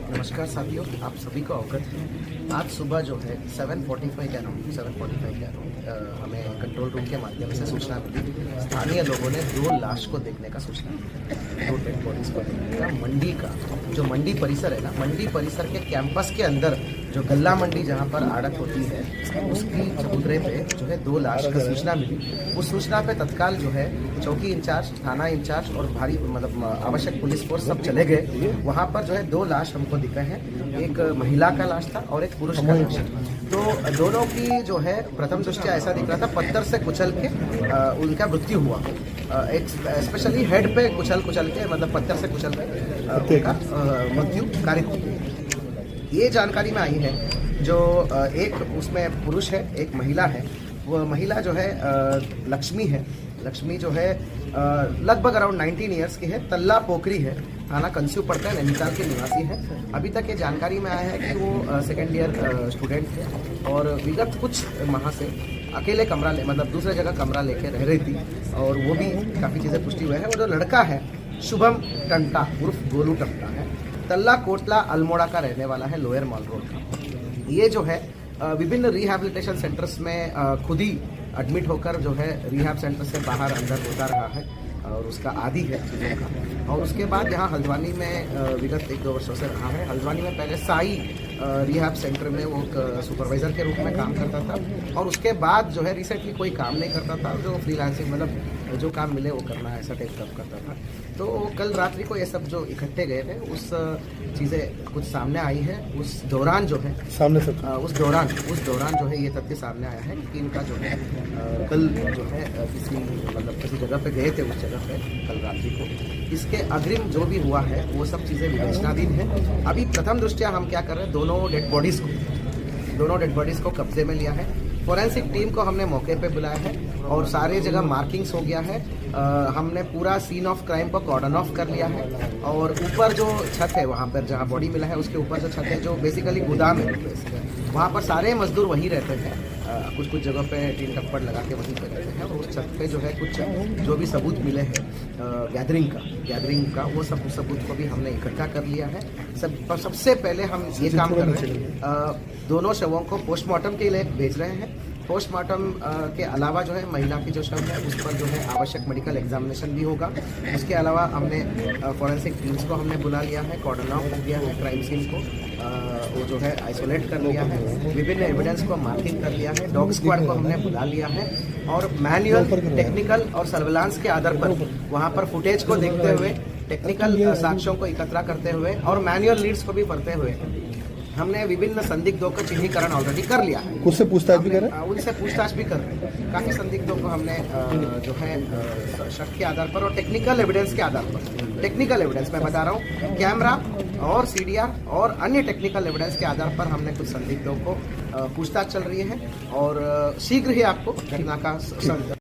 नमस्कार साथियों, आप सभी को अवगत है। आज सुबह जो है 7:45 कह रहा हूँ, हमें कंट्रोल रूम के माध्यम से सूचना मिली। स्थानीय लोगों ने 2 लाश को देखने का सूचना मिली, 2 डेड बॉडीज को देखने का। मंडी का जो मंडी परिसर है ना, मंडी परिसर के कैंपस के अंदर जो गल्ला मंडी जहाँ पर आड़त होती है, उसकी चबूतरे पे जो है 2 लाश की सूचना मिली। उस सूचना पे तत्काल जो है चौकी इंचार्ज, थाना इंचार्ज और भारी मतलब आवश्यक पुलिस फोर्स सब चले गए। वहाँ पर जो है 2 लाश हमको दिख रहे हैं, एक महिला का लाश था और एक पुरुष का लाश था। तो दोनों की जो है प्रथम दृष्टया ऐसा दिख रहा था, पत्थर से कुचल के उनका मृत्यु हुआ। एक स्पेशली हेड पे कुचल के मतलब पत्थर से कुचल के उनका मृत्यु कारित हुई। ये जानकारी में आई है। जो एक उसमें पुरुष है, एक महिला है। वो महिला जो है लक्ष्मी है। लक्ष्मी जो है लगभग अराउंड 19 ईयर्स की है, तल्ला पोखरी है, थाना कंस्यू पड़ता है, नैनीताल के निवासी है। अभी तक ये जानकारी में आया है कि वो सेकेंड ईयर स्टूडेंट थे और विगत कुछ माह से अकेले कमरा मतलब दूसरे जगह कमरा लेके रह रही थी और वो भी काफ़ी चीज़ें पुष्टि हुई है। वो जो लड़का है शुभम टंटा उर्फ गोलू टंटा है, तल्ला कोटला अल्मोड़ा का रहने वाला है, लोअर मॉल रोड का। ये जो है विभिन्न रिहैबिलिटेशन सेंटर्स में खुद ही एडमिट होकर जो है रिहैब सेंटर से बाहर अंदर होता रहा है और उसका आदी है चीज़ों का। और उसके बाद यहाँ हल्द्वानी में विगत 1-2 वर्षों से रहा है। हल्द्वानी में पहले साई रिहैब सेंटर में वो सुपरवाइज़र के रूप में काम करता था और उसके बाद जो है रिसेंटली कोई काम नहीं करता था, जो फ्रीलांसिंग मतलब जो काम मिले वो करना ऐसा टाइप का करता था। तो कल रात्रि को ये सब जो इकट्ठे गए थे, उस चीज़ें कुछ सामने आई है। उस दौरान जो है उस दौरान जो है ये तथ्य सामने आया है कि इनका जो है कल जो है किसी जगह पे गए थे, उस जगह पे कल रात्रि को। इसके अग्रिम जो भी हुआ है वो सब चीज़ें विवेचनाधीन है। अभी प्रथम दृष्टया हम क्या कर रहे हैं, दोनों डेड बॉडीज़ को कब्जे में लिया है। फोरेंसिक टीम को हमने मौके पे बुलाया है और सारे जगह मार्किंग्स हो गया है। हमने पूरा सीन ऑफ क्राइम को कॉर्डन ऑफ कर लिया है और ऊपर जो छत है वहाँ पर जहाँ बॉडी मिला है उसके ऊपर जो छत है, जो बेसिकली गोदाम है, वहाँ पर सारे मजदूर वहीं रहते हैं। कुछ जगह पे टीन टप्पड़ लगा के वहीं पे रहते हैं और उस छत पे जो है कुछ जो भी सबूत मिले हैं गैदरिंग का वो सब सबूत को भी हमने इकट्ठा कर लिया है। सबसे पहले हम ये काम कर रहे हैं, दोनों शवों को पोस्टमार्टम के लिए भेज रहे हैं। पोस्टमार्टम के अलावा जो है महिला की जो शव है उस पर जो है आवश्यक मेडिकल एग्जामिनेशन भी होगा। उसके अलावा हमने फॉरेंसिक टीम्स को हमने बुला लिया है, कॉर्डन ऑफ हो गया है, क्राइम सीन को वो जो है आइसोलेट कर लिया है, विभिन्न एविडेंस को मार्किंग कर लिया है, डॉग स्क्वाड को हमने बुला लिया है और मैनुअल, टेक्निकल और सर्विलांस के आधार पर वहाँ पर फुटेज को देखते हुए, टेक्निकल साक्ष्यों को एकत्र करते हुए और मैनुअल लीड्स को भी पढ़ते हुए हमने विभिन्न संदिग्धों का चिन्हीकरण ऑलरेडी कर लिया है। उससे पूछताछ भी कर रहे हैं, उनसे पूछताछ भी कर रहे हैं। काफ़ी संदिग्धों को हमने जो है शक के आधार पर और टेक्निकल एविडेंस के आधार पर, टेक्निकल एविडेंस मैं बता रहा हूँ, कैमरा और CDR और अन्य टेक्निकल एविडेंस के आधार पर हमने कुछ संदिग्धों को पूछताछ चल रही है और शीघ्र ही आपको घटना का